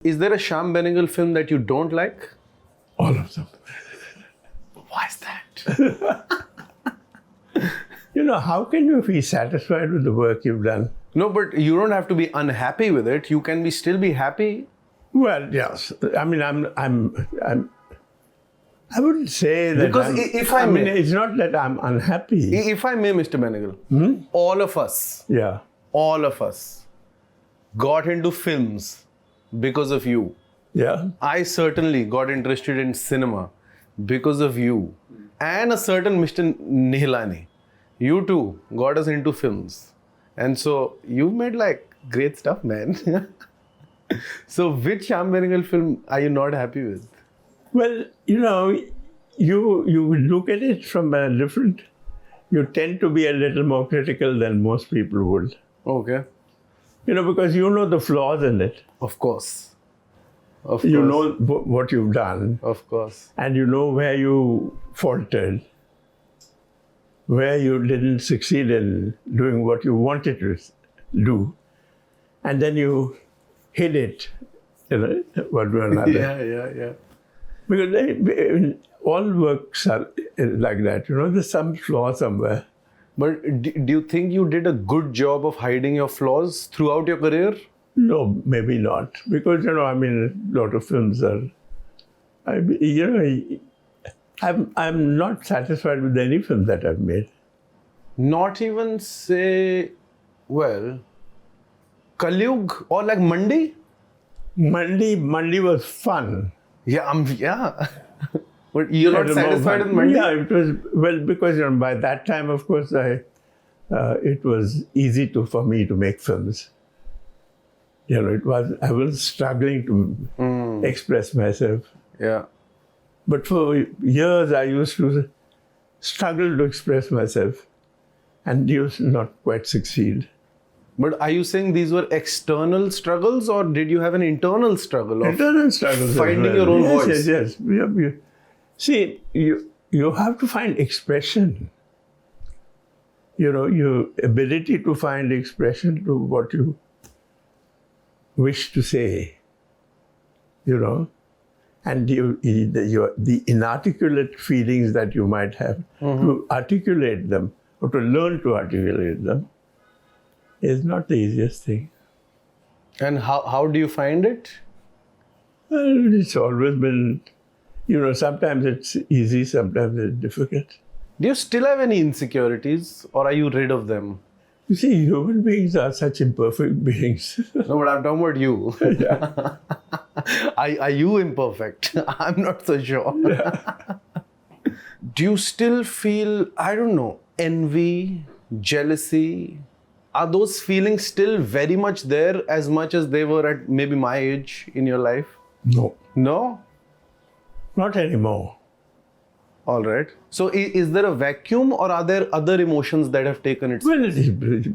Is there a Shyam Benegal film that you don't like? All of them. Why is that? How can you be satisfied with the work you've done? No, but you don't have to be unhappy with it. You can still be happy. Well, yes. I mean, I wouldn't say that. Because if I may, it's not that I'm unhappy. If I may, Mr. Benegal, all of us got into films because of you. Yeah. I certainly got interested in cinema because of you. And a certain Mr. Nihilani. You too got us into films. And so you've made great stuff, man. So which Shyam Benegal film are you not happy with? Well, you look at it from a different. You tend to be a little more critical than most people would. Okay. Because you know the flaws in it. Of course. You know what you've done. Of course. And you know where you faltered, where you didn't succeed in doing what you wanted to do. And then you hid it, one way or another. Yeah. Because all works are like that, there's some flaw somewhere. But do you think you did a good job of hiding your flaws throughout your career? No, maybe not. Because, a lot of films are, I'm not satisfied with any film that I've made. Not even say, Kalyug or Mandi? Mandi was fun. Yeah. But you're not satisfied with Mandi? Yeah, it was, because by that time, of course, it was easy for me to make films. I was struggling to express myself. Yeah. But for years, I used to struggle to express myself and used to not quite succeed. But are you saying these were external struggles or did you have an internal struggle of internal struggles finding your own voice? Yes. See, you have to find expression. Your ability to find expression to what you wish to say, and the inarticulate feelings that you might have, to articulate them or to learn to articulate them is not the easiest thing. And how do you find it? Well, it's always been, sometimes it's easy, sometimes it's difficult. Do you still have any insecurities or are you rid of them? You see, human beings are such imperfect beings. No, but I'm talking about you. Yeah. Are you imperfect? I'm not so sure. Yeah. Do you still feel, envy, jealousy? Are those feelings still very much there as much as they were at maybe my age in your life? No. No? Not anymore. All right. So is there a vacuum or are there other emotions that have taken its... Well,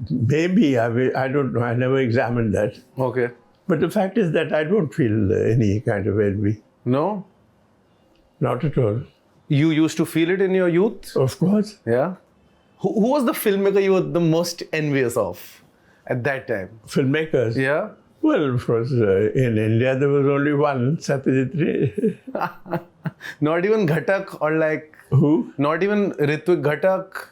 maybe. I don't know. I never examined that. Okay. But the fact is that I don't feel any kind of envy. No? Not at all. You used to feel it in your youth? Of course. Yeah. Who was the filmmaker you were the most envious of at that time? Filmmakers? Yeah. Well, of course, in India there was only one, Satyajit Ray. Not even Ghatak or Who? Not even Ritwik Ghatak?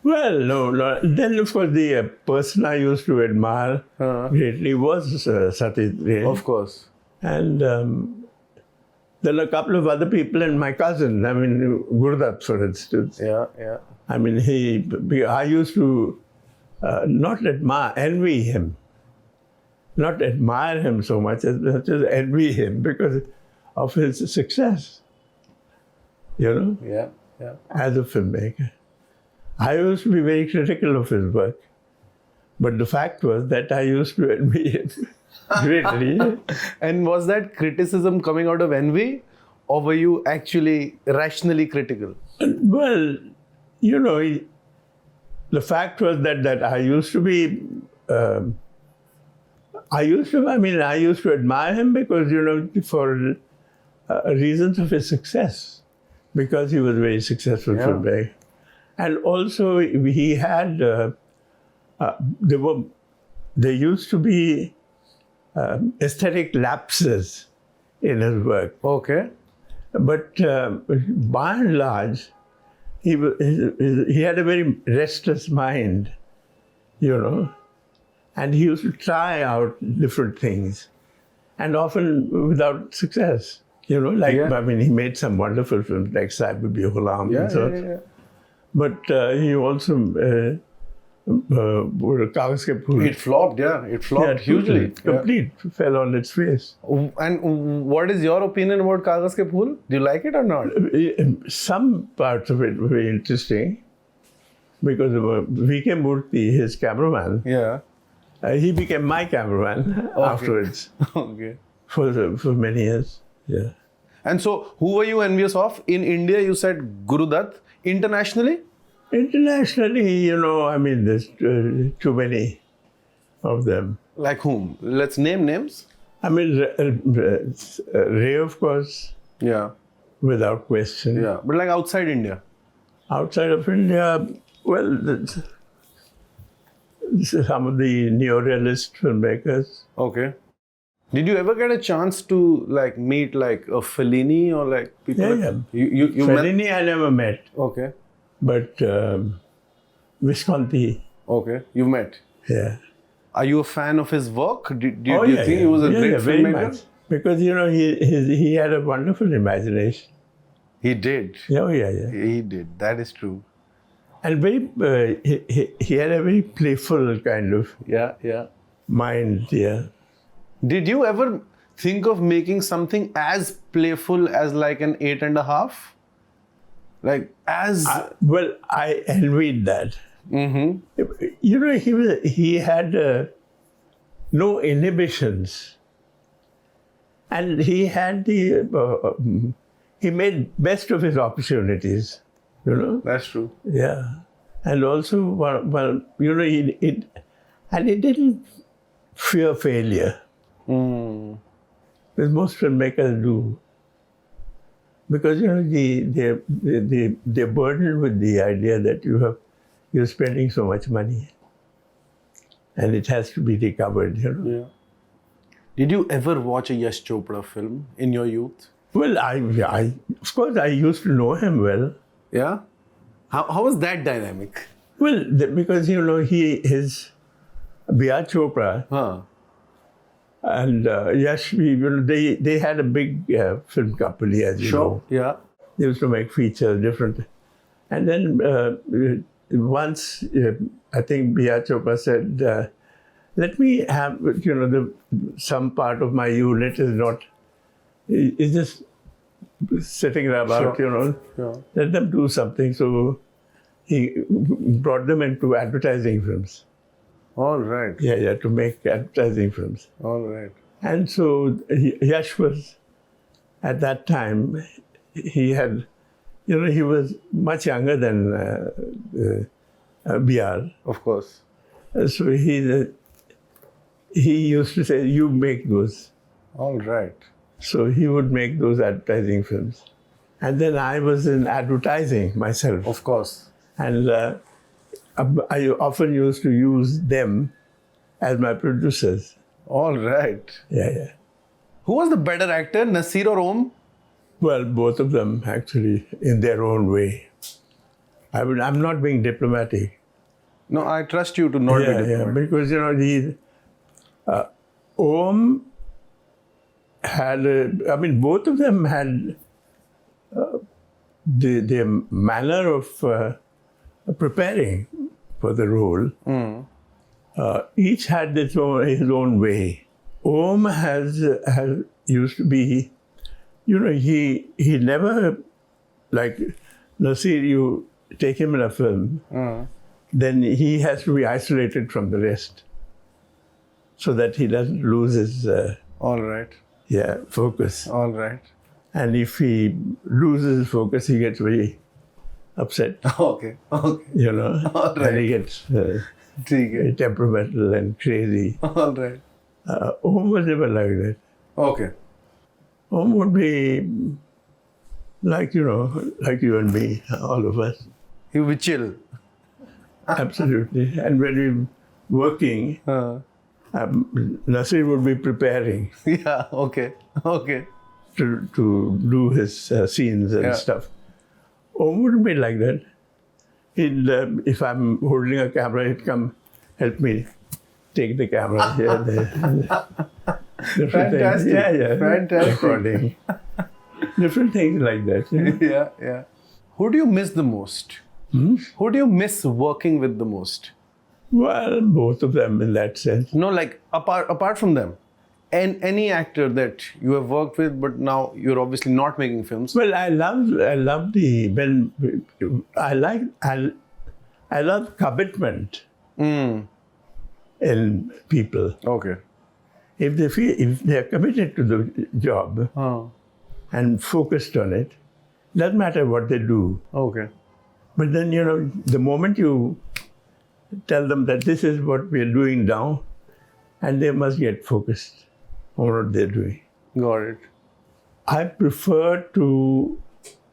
Well, no. Then, of course, the person I used to admire greatly was Satyajit Ray. Of course. And then a couple of other people and my cousin, Gurdat, for instance. Yeah. I used to not envy him. Not admire him so much as envy him because of his success, Yeah. as a filmmaker. I used to be very critical of his work, but the fact was that I used to envy him greatly. And was that criticism coming out of envy or were you actually rationally critical? Well, the fact was that I used to be... I used to admire him because, for reasons of his success, because he was a very successful filmmaker. And also, he had, there used to be aesthetic lapses in his work. Okay. But by and large, he had a very restless mind, and he used to try out different things, and often without success. He made some wonderful films like Saib Bi Ghulam and so on. But he also Kagaz Ke Phool. It flopped, It flopped hugely. Complete. Fell on its face. And what is your opinion about Kagaz Ke Phool? Do you like it or not? Some parts of it were very interesting because V.K. Murthy, his cameraman, he became my cameraman afterwards. Okay. For many years. Yeah. And so, who were you envious of? In India, you said Guru Dutt. Internationally? Internationally, there's too many of them. Like whom? Let's name names. Ray, of course. Yeah. Without question. Yeah. But like outside India? Outside of India, well, some of the neorealist filmmakers. Okay. Did you ever get a chance to meet a Fellini or people? Yeah. You Fellini I never met. Okay. But Visconti. Okay. You met? Yeah. Are you a fan of his work? Do you think he was a great filmmaker? Very much. Because he had a wonderful imagination. He did. Oh yeah. He did. That is true. And very he had a very playful kind of mind. Yeah. Did you ever think of making something as playful as an 8.5? Well, I envied that. Mm-hmm. He had no inhibitions, and he had he made best of his opportunities. That's true. Yeah, and also he didn't fear failure. Because most filmmakers do. Because they're burdened with the idea that you're spending so much money, and it has to be recovered. Yeah. Did you ever watch a Yash Chopra film in your youth? Well, I of course I used to know him well. Yeah. How was that dynamic? Well, because his Bhatia Chopra. And Yash, they had a big film company, as you know. Yeah. They used to make features, different. And then once, I think Bhatia Chopra said, let me have, some part of my unit is just sitting about, let them do something. So he brought them into advertising films. All right. Yeah, to make advertising films. All right. And so Yash was, at that time, he was much younger than BR. Of course. So he used to say, you make those. All right. So he would make those advertising films. And then I was in advertising myself. Of course. And I often used to use them as my producers. All right. Yeah. Who was the better actor, Naseer or Om? Well, both of them actually, in their own way. I'm not being diplomatic. No, I trust you to not be diplomatic. Because Om had, both of them had their manner of preparing for the role. Each had his own way. Om used to be, he never, like Naseer, you take him in a film, then he has to be isolated from the rest so that he doesn't lose his All right. focus. All right. And if he loses focus, he gets very upset. Okay. All right. And he gets very temperamental and crazy. All right. Om was never like that. Okay. Om would be like you and me, all of us. He would chill. Absolutely. And when we're working, Nasir would be preparing Yeah, okay. Okay. to do his scenes and Yeah. stuff. Om wouldn't be like that. He'd, if I'm holding a camera, he'd come help me take the camera. Different Fantastic. things. Yeah. Fantastic. Recording. Different things like that. Yeah, yeah. Who do you miss the most? Who do you miss working with the most? Well, both of them in that sense. No, like apart from them. And any actor that you have worked with, but now you're obviously not making films. Well, I love commitment in people. Okay. If they are committed to the job and focused on it, doesn't matter what they do. Okay. But then, the moment you tell them that this is what we are doing now, and they must get focused on what they're doing. Got it. I prefer to,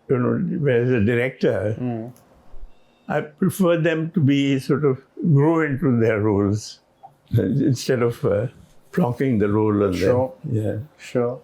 as a director, I prefer them to be sort of grow into their roles instead of plonking the role on Sure. them. Yeah. Sure.